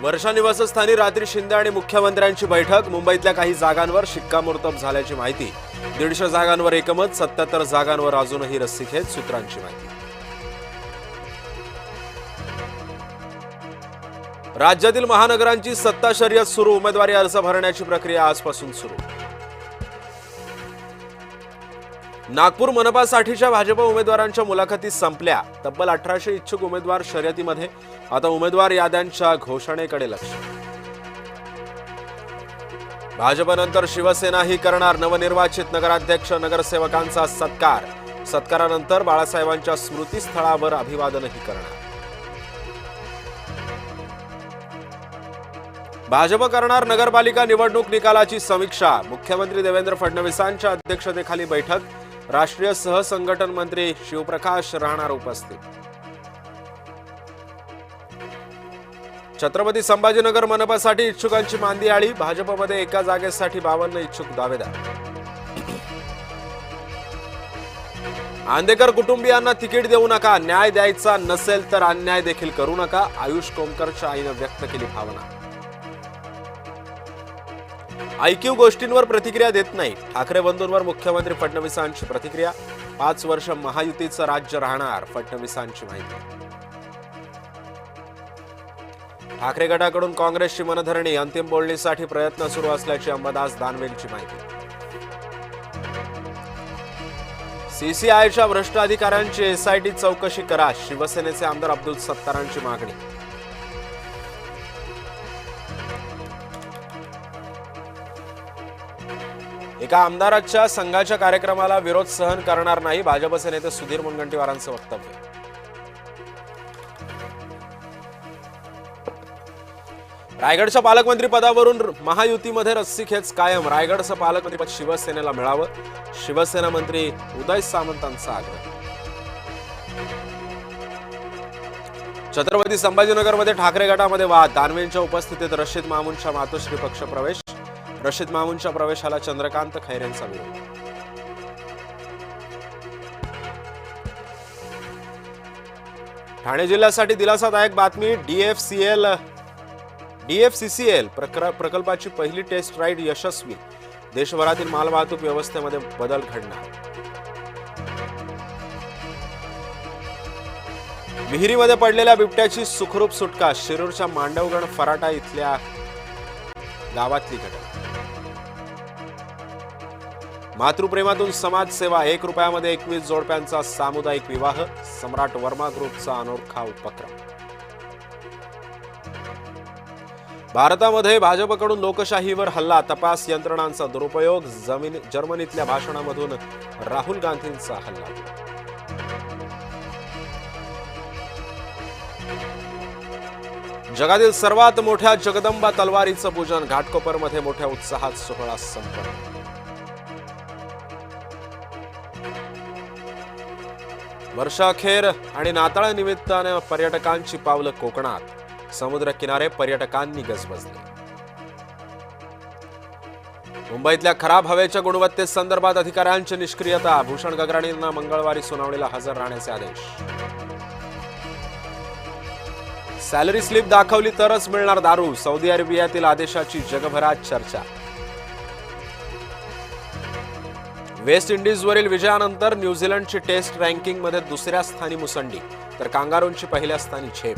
वर्षा निवासस्थानी रात्री शिंदे आणि मुख्यमंत्र्यांची बैठक. मुंबईतल्या काही जागांवर शिक्कामोर्तब झाल्याची माहिती. 150 जागांवर एकमत, 77 जागांवर अजूनही रस्सीखेच, सूत्रांची माहिती. राज्यातील महानगरांची सत्ता शर्यत सुरू. उमेदवारी अर्ज भरण्याची प्रक्रिया आजपासून सुरू. नागपूर मनपासाठीच्या भाजप उमेदवारांच्या मुलाखती संपल्या. तब्बल 1800 इच्छुक उमेदवार शर्यतीमध्ये. आता उमेदवार याद्यांच्या घोषणेकडे लक्ष. भाजपनंतर शिवसेनाही करणार नवनिर्वाचित नगराध्यक्ष नगरसेवकांचा सत्कार. सत्कारानंतर बाळासाहेबांच्या स्मृतीस्थळावर अभिवादनही करणार. भाजप करणार नगरपालिका निवडणूक निकालाची समीक्षा. मुख्यमंत्री देवेंद्र फडणवीसांच्या अध्यक्षतेखाली बैठक. राष्ट्रीय सहसंघटन मंत्री शिवप्रकाश राहणार उपस्थित. छत्रपती संभाजीनगर मनपासाठी इच्छुकांची मांदी आळी. भाजपमध्ये एका जागेसाठी 52 इच्छुक दावेदार. आंदेकर कुटुंबियांना तिकीट देऊ नका. न्याय द्यायचा नसेल तर अन्याय देखील करू नका. आयुष कोमकरच्या आईनं व्यक्त केली भावना. ऐकीव गोष्टींवर प्रतिक्रिया देत नाही. ठाकरे बंधूंवर मुख्यमंत्री फडणवीसांची प्रतिक्रिया. 5 वर्ष महायुतीचं राज्य राहणार, फडणवीसांची माहिती. ठाकरे गटाकडून काँग्रेसची मनधरणी. अंतिम बोलणीसाठी प्रयत्न सुरू असल्याची अंबादास दानवेंची माहिती. सीसीआयच्या भ्रष्ट अधिकाऱ्यांची एसआयटी चौकशी करा. शिवसेनेचे आमदार अब्दुल सत्तारांची मागणी. एका आमदाराच्या संघाच्या कार्यक्रमाला विरोध सहन करणार नाही. भाजपचे नेते सुधीर मुनगंटीवारांचं वक्तव्य. रायगडच्या पालकमंत्री पदावरून महायुतीमध्ये रस्सीखेच कायम. रायगडचं पालकमंत्रीपद शिवसेनेला मिळावं, शिवसेना मंत्री उदय सामंतांचा आग्रह. छत्रपती संभाजीनगरमध्ये ठाकरे गटामध्ये वाद. दानवेंच्या उपस्थितीत रशीद मामूनच्या मातोश्री पक्ष प्रवेश. रशीद मामूनच्या प्रवेशाला चंद्रकांत खैरेंचा विरोध. ठाणे जिल्ह्यासाठी दिलासादायक बातमी. डीएफसीसीएल प्रकल्पाची पहिली टेस्ट राईड यशस्वी. देशभरातील मालवाहतूक व्यवस्थेमध्ये बदल घडणार. विहिरीमध्ये पडलेल्या बिबट्याची सुखरूप सुटका. शिरूरच्या मांडवगण फराटा इथल्या गावातली घटना. मातृप्रेमातून समाजसेवा. 1 रुपयामध्ये 21 जोडप्यांचा सामुदायिक विवाह. सम्राट वर्मा ग्रुपचा अनोखा उपक्रम. भारतामध्ये भाजपकडून लोकशाहीवर हल्ला. तपास यंत्रणांचा दुरुपयोग. जर्मनीतल्या भाषणामधून राहुल गांधींचा हल्ला. जगातील सर्वात मोठ्या जगदंबा तलवारीचं पूजन. घाटकोपरमध्ये मोठ्या उत्साहात सोहळा संपन्न. वर्षाअखेर आणि नाताळनिमित्ताने पर्यटकांची पावलं कोकणात. समुद्र किनारे पर्यटकांनी गजबजले. मुंबईतल्या खराब हवेच्या गुणवत्तेसंदर्भात अधिकाऱ्यांची निष्क्रियता. भूषण गगराणींना मंगळवारी सुनावणीला हजर राहण्याचे आदेश. सॅलरी स्लिप दाखवली तरच मिळणार दारू. सौदी अरेबियातील आदेशाची जगभरात चर्चा. वेस्ट इंडिजवरील विजयानंतर न्यूझीलंडची टेस्ट रँकिंगमध्ये 2ऱ्या स्थानी मुसंडी, तर कांगारूंची 1ल्या स्थानी झेप.